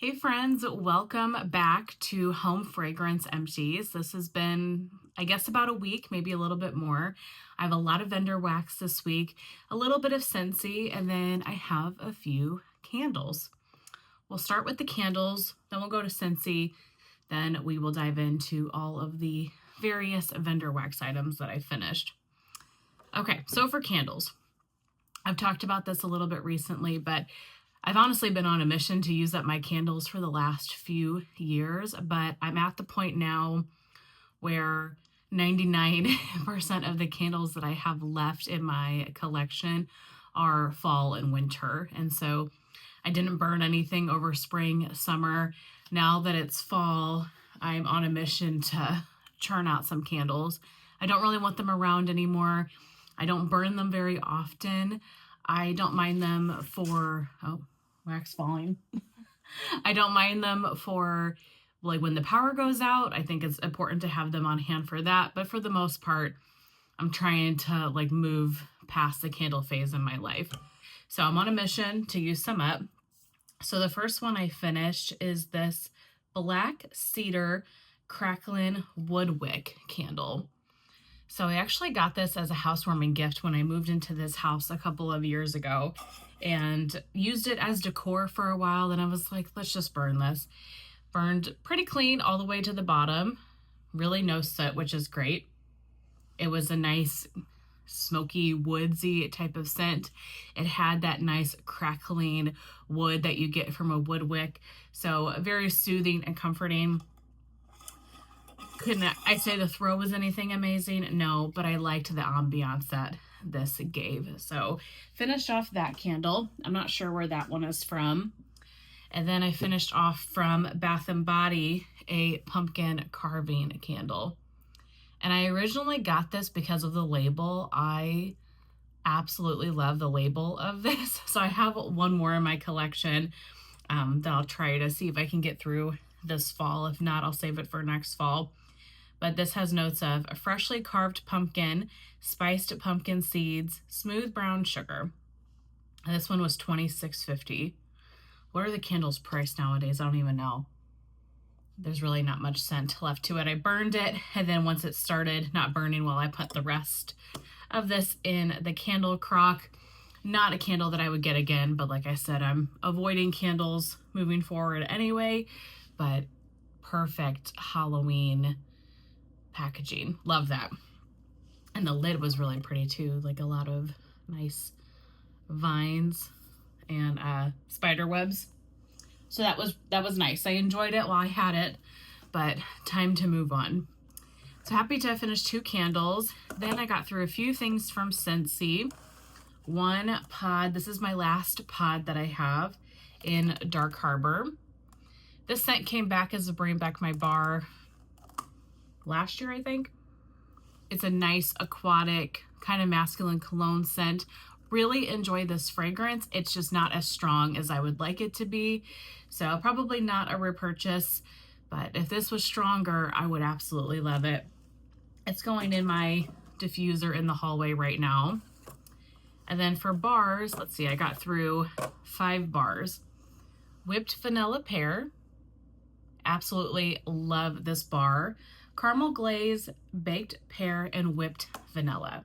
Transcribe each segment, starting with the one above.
Hey friends, welcome back to Home Fragrance Empties. This has been, I guess, about a week, maybe a little bit more. I have a lot of vendor wax this week, a little bit of Scentsy, and then I have a few candles. We'll start with the candles, then we'll go to Scentsy, then we will dive into all of the various vendor wax items that I finished. Okay, so for candles, I've talked about this a little bit recently, but I've honestly been on a mission to use up my candles for the last few years, but I'm at the point now where 99% of the candles that I have left in my collection are fall and winter. And so I didn't burn anything over spring, summer. Now that it's fall, I'm on a mission to churn out some candles. I don't really want them around anymore. I don't burn them very often. I don't mind them for, wax falling. I don't mind them for like when the power goes out. I think it's important to have them on hand for that. But for the most part, I'm trying to like move past the candle phase in my life. So I'm on a mission to use some up. So the first one I finished is this Black Cedar Crackling Wood Wick candle. So I actually got this as a housewarming gift when I moved into this house a couple of years ago and used it as decor for a while. And I was like, let's just burn this. Burned pretty clean all the way to the bottom. Really no soot, which is great. It was a nice smoky woodsy type of scent. It had that nice crackling wood that you get from a wood wick. So very soothing and comforting. Couldn't I say the throw was anything amazing? No, but I liked the ambiance that this gave. So finished off that candle. I'm not sure where that one is from. And then I finished off from Bath & Body a pumpkin carving candle. And I originally got this because of the label. I absolutely love the label of this. So I have one more in my collection that I'll try to see if I can get through this fall. If not, I'll save it for next fall. But this has notes of a freshly carved pumpkin, spiced pumpkin seeds, smooth brown sugar. And this one was $26.50. What are the candles priced nowadays? I don't even know. There's really not much scent left to it. I burned it, and then once it started not burning, well, I put the rest of this in the candle crock. Not a candle that I would get again, but like I said, I'm avoiding candles moving forward anyway, but perfect Halloween packaging. Love that. And the lid was really pretty too, like a lot of nice vines and spider webs. So that was nice. I enjoyed it while I had it, but time to move on. So happy to finish 2 candles. Then I got through a few things from Scentsy. One pod, this is my last pod that I have in Dark Harbor. This scent came back as a Bring Back My Bar last year, I think. It's a nice aquatic kind of masculine cologne scent. Really enjoy this fragrance. It's just not as strong as I would like it to be. So probably not a repurchase, but if this was stronger, I would absolutely love it. It's going in my diffuser in the hallway right now. And then for bars, let's see, I got through 5 bars. Whipped Vanilla Pear. Absolutely love this bar. Caramel glaze, baked pear, and whipped vanilla.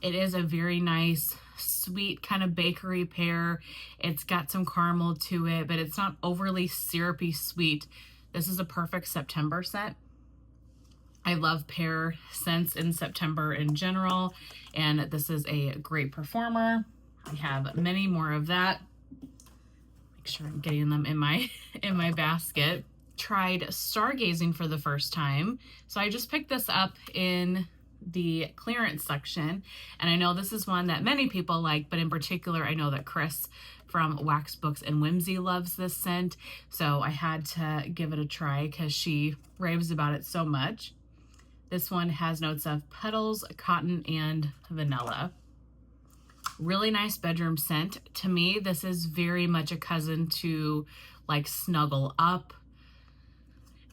It is a very nice, sweet kind of bakery pear. It's got some caramel to it, but it's not overly syrupy sweet. This is a perfect September scent. I love pear scents in September in general, and this is a great performer. I have many more of that. Make sure I'm getting them in my basket. Tried stargazing for the first time. So I just picked this up in the clearance section, and I know this is one that many people like, but in particular I know that Chris from Wax Books and Whimsy loves this scent, so I had to give it a try because she raves about it so much. This one has notes of petals, cotton, and vanilla. Really nice bedroom scent. To me, this is very much a cousin to like Snuggle Up,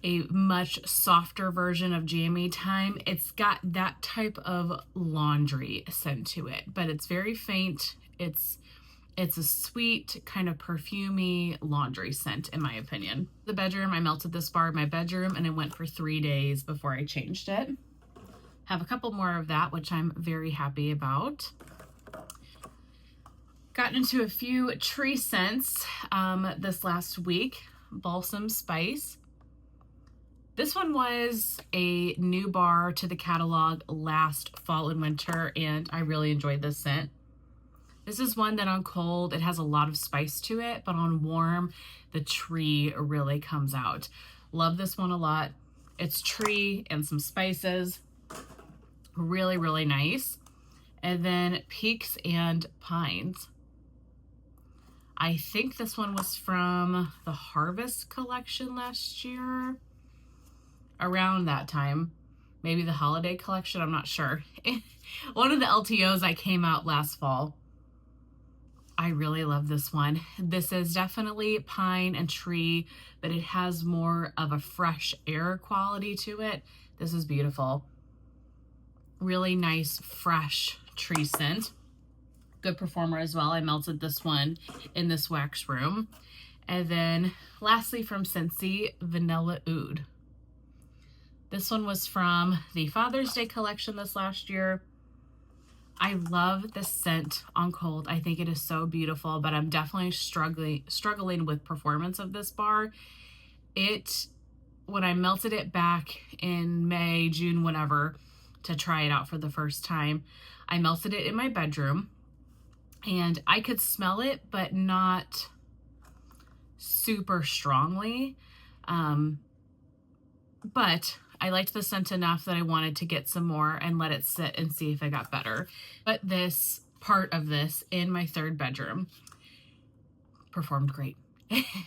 a much softer version of Jammy Time. It's got that type of laundry scent to it, but it's very faint. It's It's a sweet, kind of perfumey laundry scent, in my opinion. The bedroom, I melted this bar in my bedroom, and it went for 3 days before I changed it. Have a couple more of that, which I'm very happy about. Got into a few tree scents this last week. Balsam Spice. This one was a new bar to the catalog last fall and winter, and I really enjoyed this scent. This is one that on cold, it has a lot of spice to it, but on warm, the tree really comes out. Love this one a lot. It's tree and some spices. Really, really nice. And then Peaks and Pines. I think this one was from the Harvest collection last year. Around that time. Maybe the holiday collection, I'm not sure. One of the LTOs that came out last fall. I really love this one. This is definitely pine and tree, but it has more of a fresh air quality to it. This is beautiful. Really nice, fresh tree scent. Good performer as well. I melted this one in this wax room. And then lastly from Scentsy, Vanilla Oud. This one was from the Father's Day collection this last year. I love the scent on cold. I think it is so beautiful, but I'm definitely struggling with performance of this bar. When I melted it back in May, June, whenever, to try it out for the first time, I melted it in my bedroom, and I could smell it, but not super strongly. But I liked the scent enough that I wanted to get some more and let it sit and see if it got better. But this part of this in my third bedroom performed great.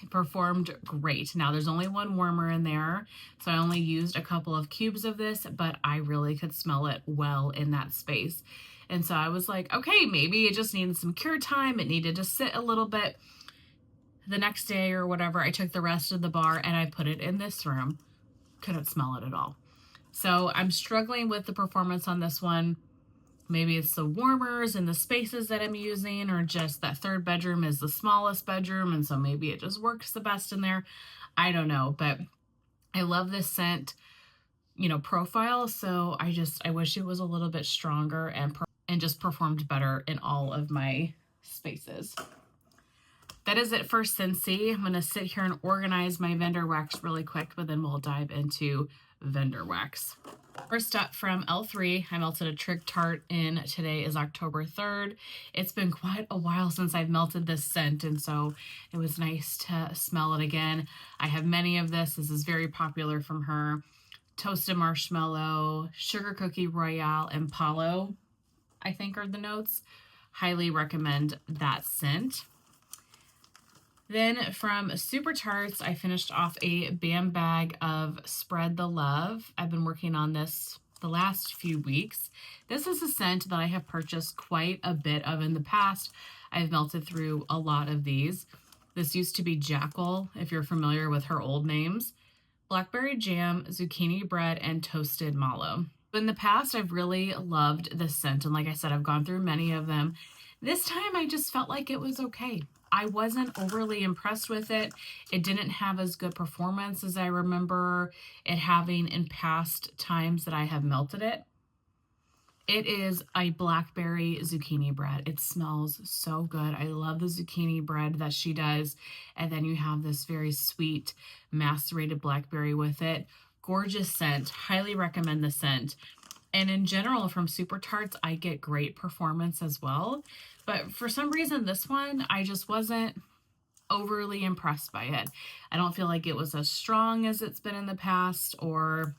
Performed great. Now there's only one warmer in there, so I only used a couple of cubes of this, but I really could smell it well in that space. And so I was like, okay, maybe it just needed some cure time. It needed to sit a little bit. The next day or whatever, I took the rest of the bar and I put it in this room. Couldn't smell it at all. So I'm struggling with the performance on this one. Maybe it's the warmers and the spaces that I'm using, or just that third bedroom is the smallest bedroom, and so maybe it just works the best in there. I don't know, but I love this scent, profile. So I wish it was a little bit stronger and just performed better in all of my spaces. That is it for Scentsy. I'm going to sit here and organize my vendor wax really quick, but then we'll dive into vendor wax. First up from L3, I melted a Trig Tart in. Today is October 3rd. It's been quite a while since I've melted this scent, and so it was nice to smell it again. I have many of this. This is very popular from her. Toasted Marshmallow, Sugar Cookie Royale, and Palo, I think are the notes. Highly recommend that scent. Then from Super Tarts, I finished off a Bam bag of Spread the Love. I've been working on this the last few weeks. This is a scent that I have purchased quite a bit of in the past. I've melted through a lot of these. This used to be Jackal, if you're familiar with her old names. Blackberry Jam, Zucchini Bread, and Toasted Mallow. In the past, I've really loved this scent, and like I said, I've gone through many of them. This time, I just felt like it was okay. I wasn't overly impressed with it. It didn't have as good performance as I remember it having in past times that I have melted it. It is a blackberry zucchini bread. It smells so good. I love the zucchini bread that she does. And then you have this very sweet macerated blackberry with it. Gorgeous scent. Highly recommend the scent. And in general, from Super Tarts, I get great performance as well. But for some reason, this one, I just wasn't overly impressed by it. I don't feel like it was as strong as it's been in the past, or,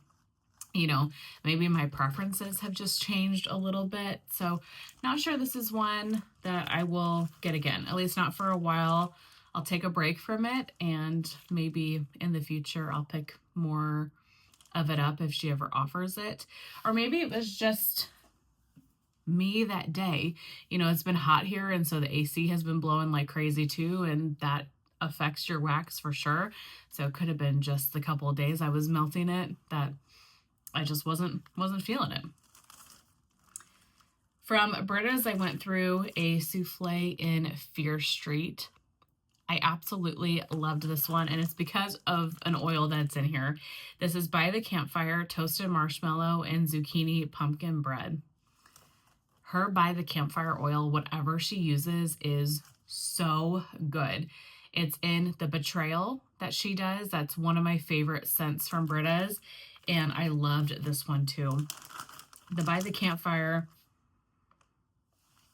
maybe my preferences have just changed a little bit. So not sure this is one that I will get again, at least not for a while. I'll take a break from it, and maybe in the future, I'll pick more of it up if she ever offers it. Or maybe it was just me that day. It's been hot here, and so the AC has been blowing like crazy too, and that affects your wax for sure. So it could have been just the couple of days I was melting it that I just wasn't feeling it. From Britta's, I went through a souffle in Fear Street. I absolutely loved this one, and it's because of an oil that's in here. This is By the Campfire Toasted Marshmallow and Zucchini Pumpkin Bread. Her By the Campfire oil, whatever she uses, is so good. It's in the Betrayal that she does. That's one of my favorite scents from Britta's, and I loved this one too. The By the Campfire,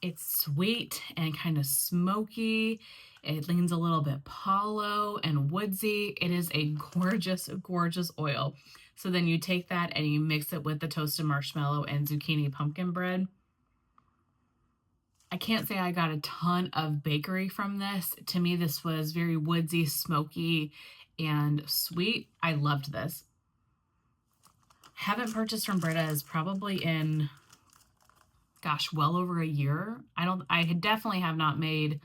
it's sweet and kind of smoky. It leans a little bit Palo and woodsy. It is a gorgeous, gorgeous oil. So then you take that and you mix it with the toasted marshmallow and zucchini pumpkin bread. I can't say I got a ton of bakery from this. To me, this was very woodsy, smoky, and sweet. I loved this. Haven't purchased from Britta's probably in, gosh, well over a year. I definitely have not made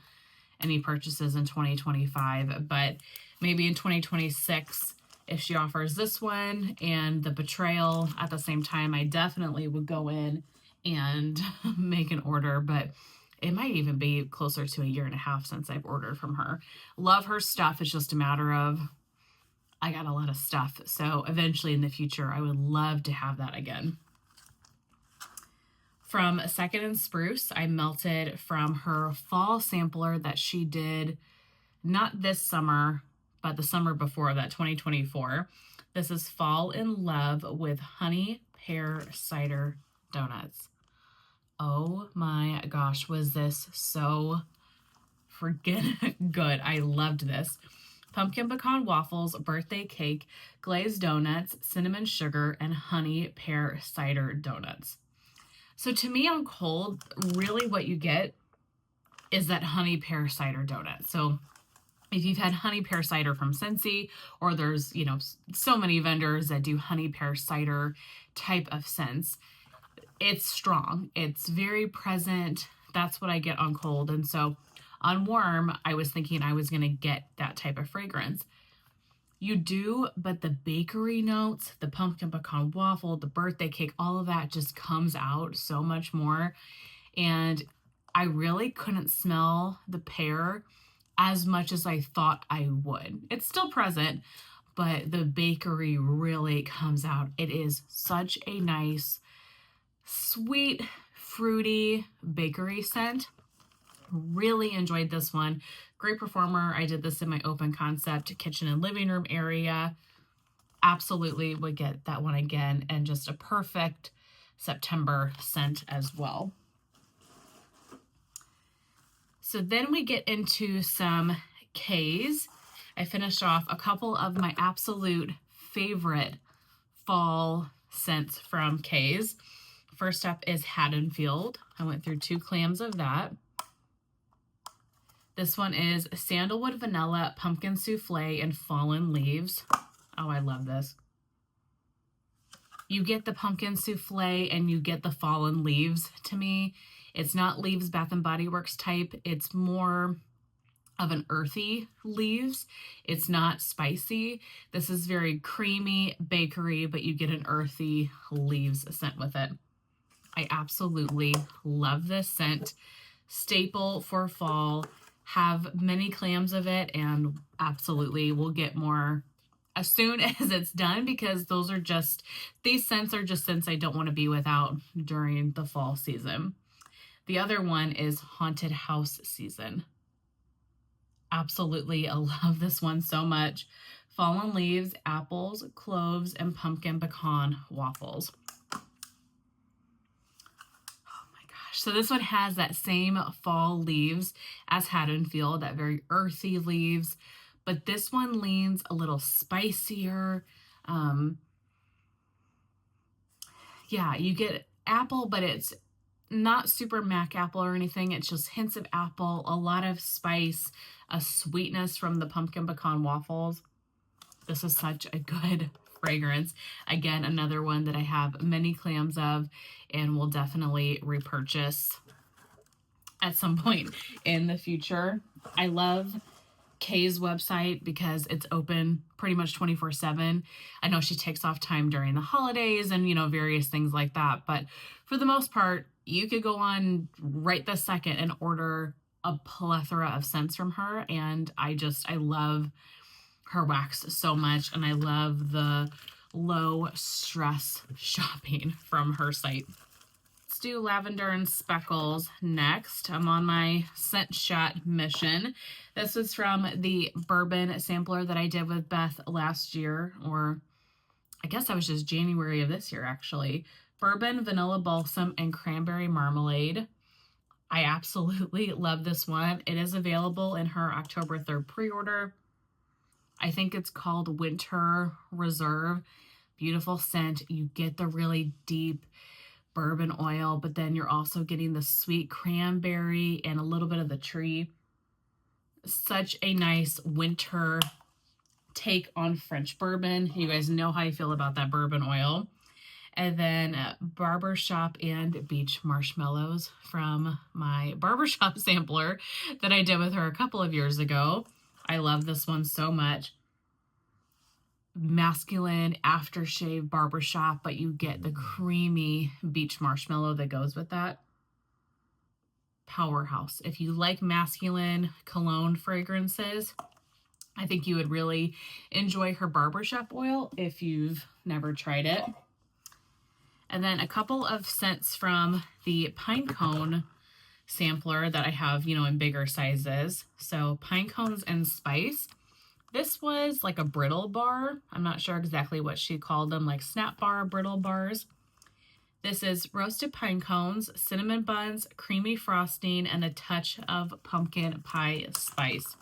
any purchases in 2025, but maybe in 2026, if she offers this one and the Betrayal at the same time, I definitely would go in and make an order, but it might even be closer to a year and a half since I've ordered from her. Love her stuff. It's just a matter of, I got a lot of stuff. So eventually in the future, I would love to have that again. From Second and Spruce, I melted from her fall sampler that she did not this summer, but the summer before that, 2024. This is Fall in Love with Honey Pear Cider Donuts. Oh my gosh, was this so freaking good. I loved this. Pumpkin pecan waffles, birthday cake, glazed donuts, cinnamon sugar, and honey pear cider donuts. So to me on cold, really what you get is that honey pear cider donut. So if you've had honey pear cider from Scentsy, or there's, you know, so many vendors that do honey pear cider type of scents, it's strong. It's very present. That's what I get on cold. And so on warm, I was thinking I was going to get that type of fragrance. You do, but the bakery notes, the pumpkin pecan waffle, the birthday cake, all of that just comes out so much more. And I really couldn't smell the pear as much as I thought I would. It's still present, but the bakery really comes out. It is such a nice, sweet, fruity bakery scent. Really enjoyed this one. Great performer. I did this in my open concept kitchen and living room area. Absolutely would get that one again, and just a perfect September scent as well. So then we get into some K's. I finished off a couple of my absolute favorite fall scents from K's. First up is Haddonfield. I went through 2 clams of that. This one is Sandalwood Vanilla Pumpkin Souffle and Fallen Leaves. Oh, I love this. You get the pumpkin souffle and you get the fallen leaves to me. It's not Leaves Bath & Body Works type. It's more of an earthy leaves. It's not spicy. This is very creamy, bakery, but you get an earthy leaves scent with it. I absolutely love this scent. Staple for fall. Have many clams of it, and absolutely will get more as soon as it's done, because those are just, these scents are just scents I don't want to be without during the fall season. The other one is Haunted House Season. Absolutely, I love this one so much. Fallen Leaves, apples, cloves, and pumpkin pecan waffles. So this one has that same fall leaves as Haddonfield, that very earthy leaves, but this one leans a little spicier. Yeah, you get apple, but it's not super mac apple or anything. It's just hints of apple, a lot of spice, a sweetness from the pumpkin pecan waffles. This is such a good fragrance. Again, another one that I have many clams of and will definitely repurchase at some point in the future. I love Kay's website because it's open pretty much 24/7. I know she takes off time during the holidays and, you know, various things like that. But for the most part, you could go on right this second and order a plethora of scents from her. And I love her wax so much. And I love the low stress shopping from her site. Let's do Lavender and Speckles next. I'm on my scent shot mission. This was from the bourbon sampler that I did with Beth last year, or I guess that was just January of this year, actually. Bourbon, vanilla balsam, and cranberry marmalade. I absolutely love this one. It is available in her October 3rd pre-order. I think it's called Winter Reserve. Beautiful scent. You get the really deep bourbon oil, but then you're also getting the sweet cranberry and a little bit of the tree. Such a nice winter take on French bourbon. You guys know how I feel about that bourbon oil. And then barbershop and beach marshmallows from my barbershop sampler that I did with her a couple of years ago. I love this one so much. Masculine aftershave barbershop, but you get the creamy beach marshmallow that goes with that. Powerhouse. If you like masculine cologne fragrances, I think you would really enjoy her barbershop oil if you've never tried it. And then a couple of scents from the pine cone sampler that I have, you know, in bigger sizes. So pine cones and spice. This was like a brittle bar. I'm not sure exactly what she called them, like snap bar, brittle bars. This is roasted pine cones, cinnamon buns, creamy frosting, and a touch of pumpkin pie spice.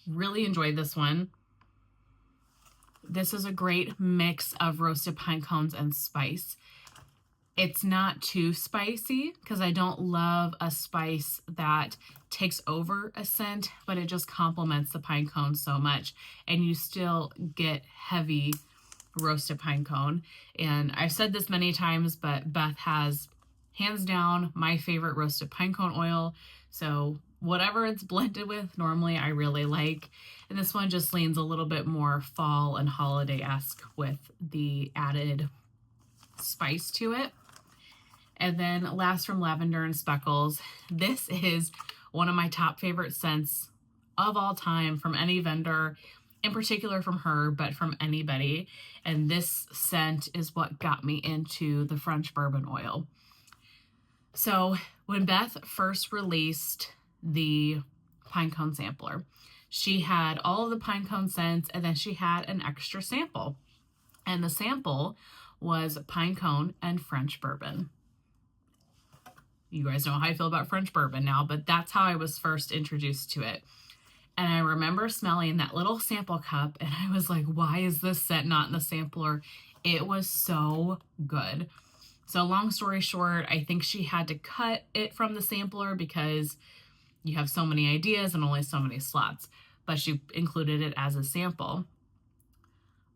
Really enjoyed this one. This is a great mix of roasted pine cones and spice. It's not too spicy because I don't love a spice that takes over a scent, but it just complements the pine cone so much. And you still get heavy roasted pine cone. And I've said this many times, but Beth has hands down my favorite roasted pine cone oil. So whatever it's blended with, normally I really like. And this one just leans a little bit more fall and holiday-esque with the added spice to it. And then last from Lavender and Speckles, this is one of my top favorite scents of all time from any vendor, in particular from her, but from anybody. And this scent is what got me into the French bourbon oil. So when Beth first released the pine cone sampler, she had all of the pine cone scents, and then she had an extra sample. And the sample was pine cone and French bourbon. You guys know how I feel about French bourbon now, but that's how I was first introduced to it. And I remember smelling that little sample cup, and I was like, why is this scent not in the sampler? It was so good. So long story short, I think she had to cut it from the sampler because you have so many ideas and only so many slots, but she included it as a sample.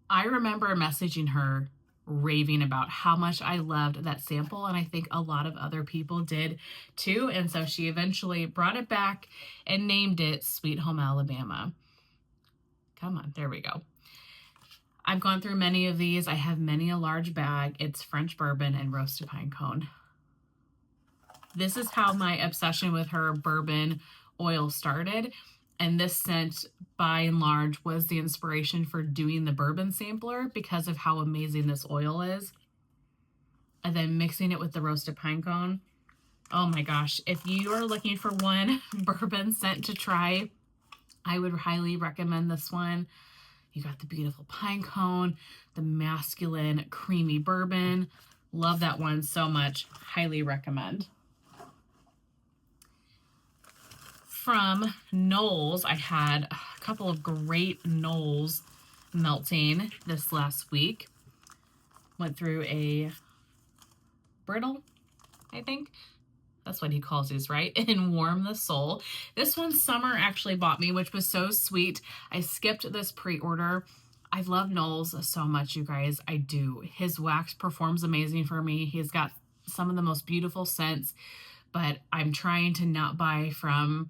I remember messaging her raving about how much I loved that sample, and I think a lot of other people did too. And so she eventually brought it back and named it Sweet Home Alabama. Come on, there we go. I've gone through many of these. I have many a large bag. It's French bourbon and roasted pine cone. This is how my obsession with her bourbon oil started. And this scent, by and large, was the inspiration for doing the bourbon sampler because of how amazing this oil is. And then mixing it with the roasted pine cone. Oh my gosh. If you are looking for one bourbon scent to try, I would highly recommend this one. You got the beautiful pine cone, the masculine creamy bourbon. Love that one so much. Highly recommend. From Knowles, I had a couple of great Knowles melting this last week. Went through a brittle, I think. That's what he calls these, right? And Warm the Soul. This one Summer actually bought me, which was so sweet. I skipped this pre-order. I love Knowles so much, you guys. I do. His wax performs amazing for me. He's got some of the most beautiful scents, but I'm trying to not buy from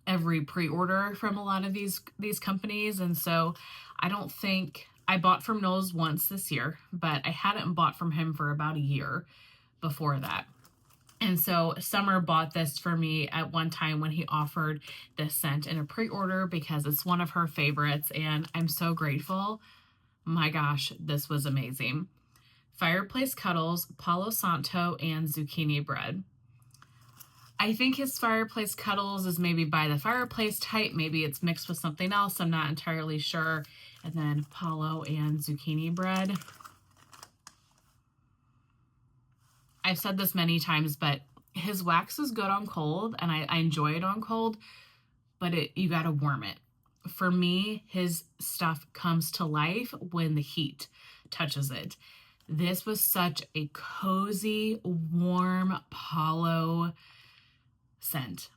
every pre-order from a lot of these companies. And so I don't think I bought from Knowles once this year, but I hadn't bought from him for about a year before that. And so Summer bought this for me at one time when he offered this scent in a pre-order because it's one of her favorites, and I'm so grateful. My gosh, this was amazing. Fireplace Cuddles, Palo Santo, and Zucchini Bread. I think his Fireplace Cuddles is maybe by the fireplace type. Maybe it's mixed with something else. I'm not entirely sure. And then Palo and Zucchini Bread. I've said this many times, but his wax is good on cold, and I enjoy it on cold, but you got to warm it. For me, his stuff comes to life when the heat touches it. This was such a cozy, warm Palo scent.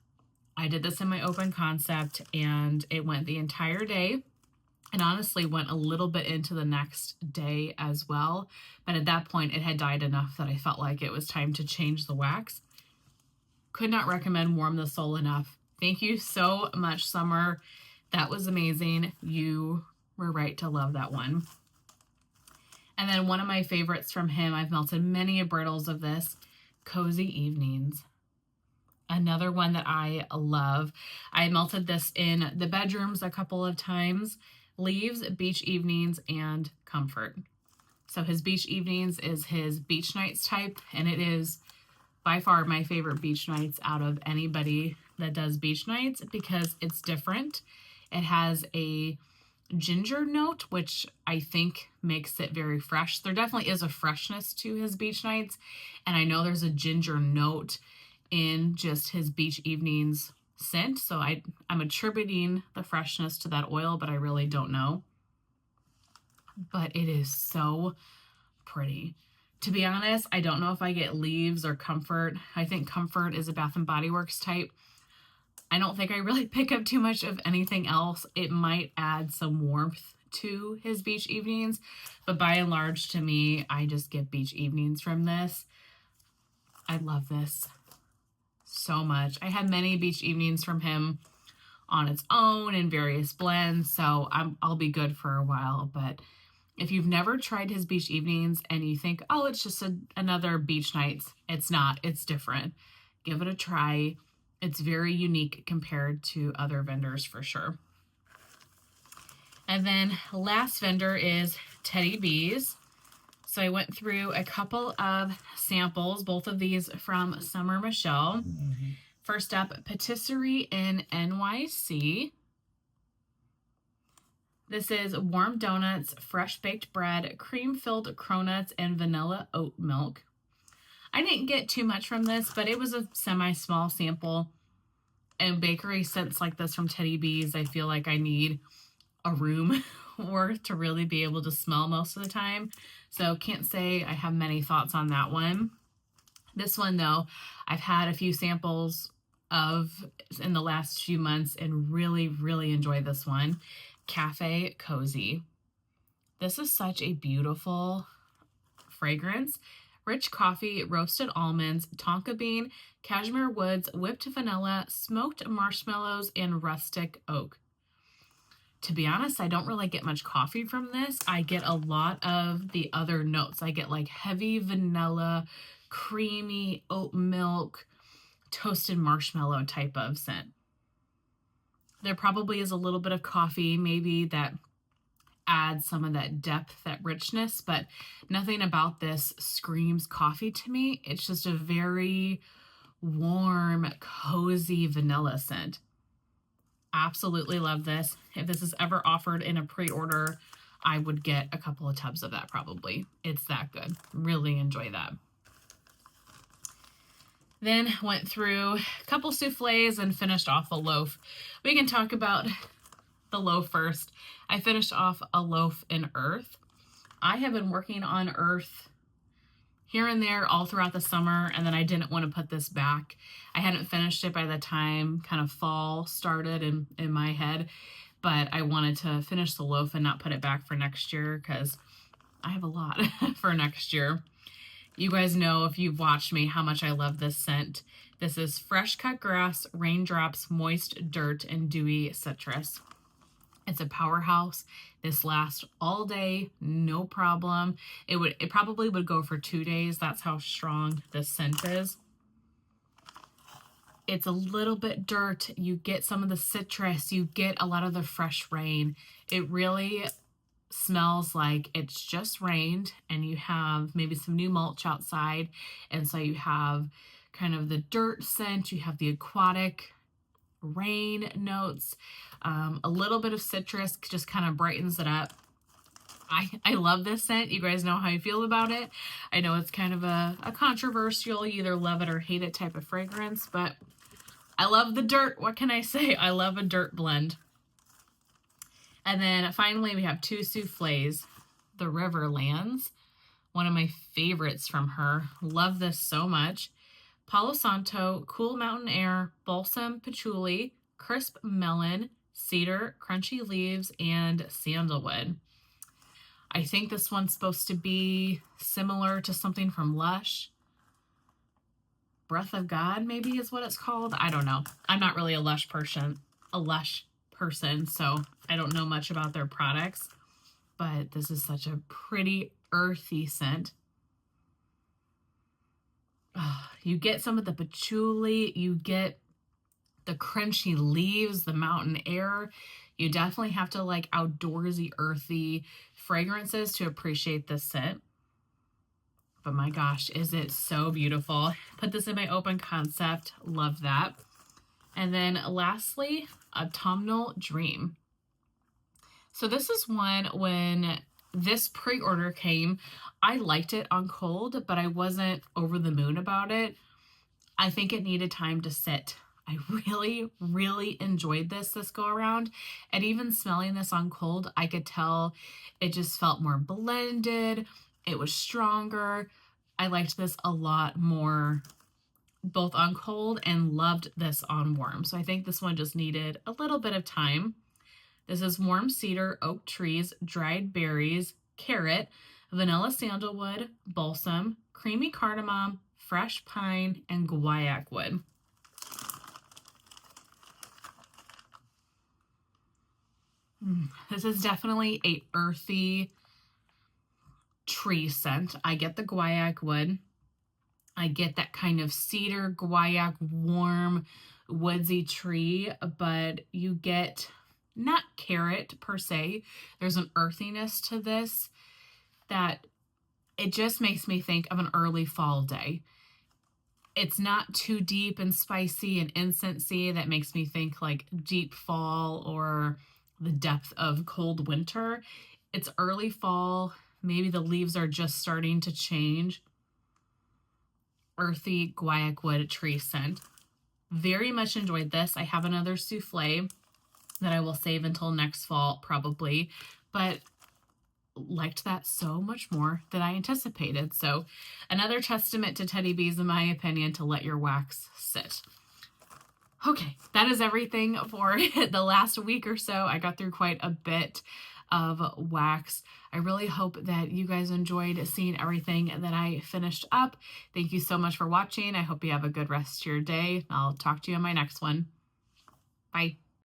I did this in my open concept, and it went the entire day, and honestly went a little bit into the next day as well. But at that point, it had died enough that I felt like it was time to change the wax. Could not recommend Warm the Soul enough. Thank you so much, Summer. That was amazing. You were right to love that one. And then one of my favorites from him, I've melted many brittles of this, Cozy Evenings. Another one that I love. I melted this in the bedrooms a couple of times. Leaves, Beach Evenings, and Comfort. So his Beach Evenings is his beach nights type, and it is by far my favorite beach nights out of anybody that does beach nights because it's different. It has a ginger note, which I think makes it very fresh. There definitely is a freshness to his beach nights, and I know there's a ginger note in just his Beach Evenings scent, so I'm attributing the freshness to that oil, but I really don't know. But it is so pretty. To be honest, I don't know if I get Leaves or Comfort. I think Comfort is a Bath & Body Works type. I don't think I really pick up too much of anything else. It might add some warmth to his Beach Evenings, but by and large, to me, I just get Beach Evenings from this. I love this so much. I had many Beach Evenings from him on its own in various blends, so I'll be good for a while. But if you've never tried his Beach Evenings and you think, oh, it's just another beach nights, it's not. It's different. Give it a try. It's very unique compared to other vendors for sure. And then last vendor is Teddy Bees. So I went through a couple of samples, both of these from Summer Michelle. First up, Patisserie in NYC. This is warm donuts, fresh baked bread, cream-filled cronuts, and vanilla oat milk. I didn't get too much from this, but it was a semi-small sample. And bakery scents like this from Teddy Bees, I feel like I need a room worth to really be able to smell most of the time. So can't say I have many thoughts on that one. This one, though, I've had a few samples of in the last few months and really, really enjoy this one. Cafe Cozy. This is such a beautiful fragrance. Rich coffee, roasted almonds, tonka bean, cashmere woods, whipped vanilla, smoked marshmallows, and rustic oak. To be honest, I don't really get much coffee from this. I get a lot of the other notes. I get like heavy vanilla, creamy oat milk, toasted marshmallow type of scent. There probably is a little bit of coffee, maybe that adds some of that depth, that richness, but nothing about this screams coffee to me. It's just a very warm, cozy vanilla scent. Absolutely love this. If this is ever offered in a pre-order, I would get a couple of tubs of that probably. It's that good. Really enjoy that. Then went through a couple soufflés and finished off a loaf. We can talk about the loaf first. I finished off a loaf in Earth. I have been working on Earth here and there all throughout the summer, and then I didn't want to put this back. I hadn't finished it by the time kind of fall started in my head, but I wanted to finish the loaf and not put it back for next year because I have a lot for next year. You guys know, if you've watched me, how much I love this scent. This is fresh cut grass, raindrops, moist dirt, and dewy citrus. It's a powerhouse. This lasts all day, no problem. It probably would go for 2 days. That's how strong this scent is. It's a little bit dirt. You get some of the citrus. You get a lot of the fresh rain. It really smells like it's just rained and you have maybe some new mulch outside. And so you have kind of the dirt scent. You have the aquatic rain notes. A little bit of citrus just kind of brightens it up. I love this scent. You guys know how I feel about it. I know it's kind of a controversial, you either love it or hate it type of fragrance, but I love the dirt. What can I say? I love a dirt blend. And then finally we have 2 souffles. The Riverlands, one of my favorites from her. Love this so much. Palo Santo, Cool Mountain Air, Balsam Patchouli, Crisp Melon, Cedar, Crunchy Leaves, and Sandalwood. I think this one's supposed to be similar to something from Lush. Breath of God, maybe is what it's called. I don't know. I'm not really a Lush person, so I don't know much about their products. But this is such a pretty earthy scent. Oh, you get some of the patchouli, you get the crunchy leaves, the mountain air. You definitely have to like outdoorsy, earthy fragrances to appreciate this scent. But my gosh, is it so beautiful. Put this in my open concept. Love that. And then lastly, Autumnal Dream. So this is one, when this pre-order came, I liked it on cold, but I wasn't over the moon about it. I think it needed time to sit. I really, really enjoyed this go around. And even smelling this on cold, I could tell it just felt more blended. It was stronger. I liked this a lot more both on cold and loved this on warm. So I think this one just needed a little bit of time. This is warm cedar, oak trees, dried berries, carrot, vanilla sandalwood, balsam, creamy cardamom, fresh pine, and guaiac wood. This is definitely a earthy tree scent. I get the guaiac wood. I get that kind of cedar, guaiac, warm, woodsy tree, but you get not carrot per se. There's an earthiness to this that it just makes me think of an early fall day. It's not too deep and spicy and incensey that makes me think like deep fall or the depth of cold winter. It's early fall. Maybe the leaves are just starting to change. Earthy guaiac wood tree scent. Very much enjoyed this. I have another souffle that I will save until next fall probably, but liked that so much more than I anticipated. So another testament to Teddy Bees, in my opinion, to let your wax sit. Okay, that is everything for the last week or so. I got through quite a bit of wax. I really hope that you guys enjoyed seeing everything that I finished up. Thank you so much for watching. I hope you have a good rest of your day. I'll talk to you in my next one. Bye.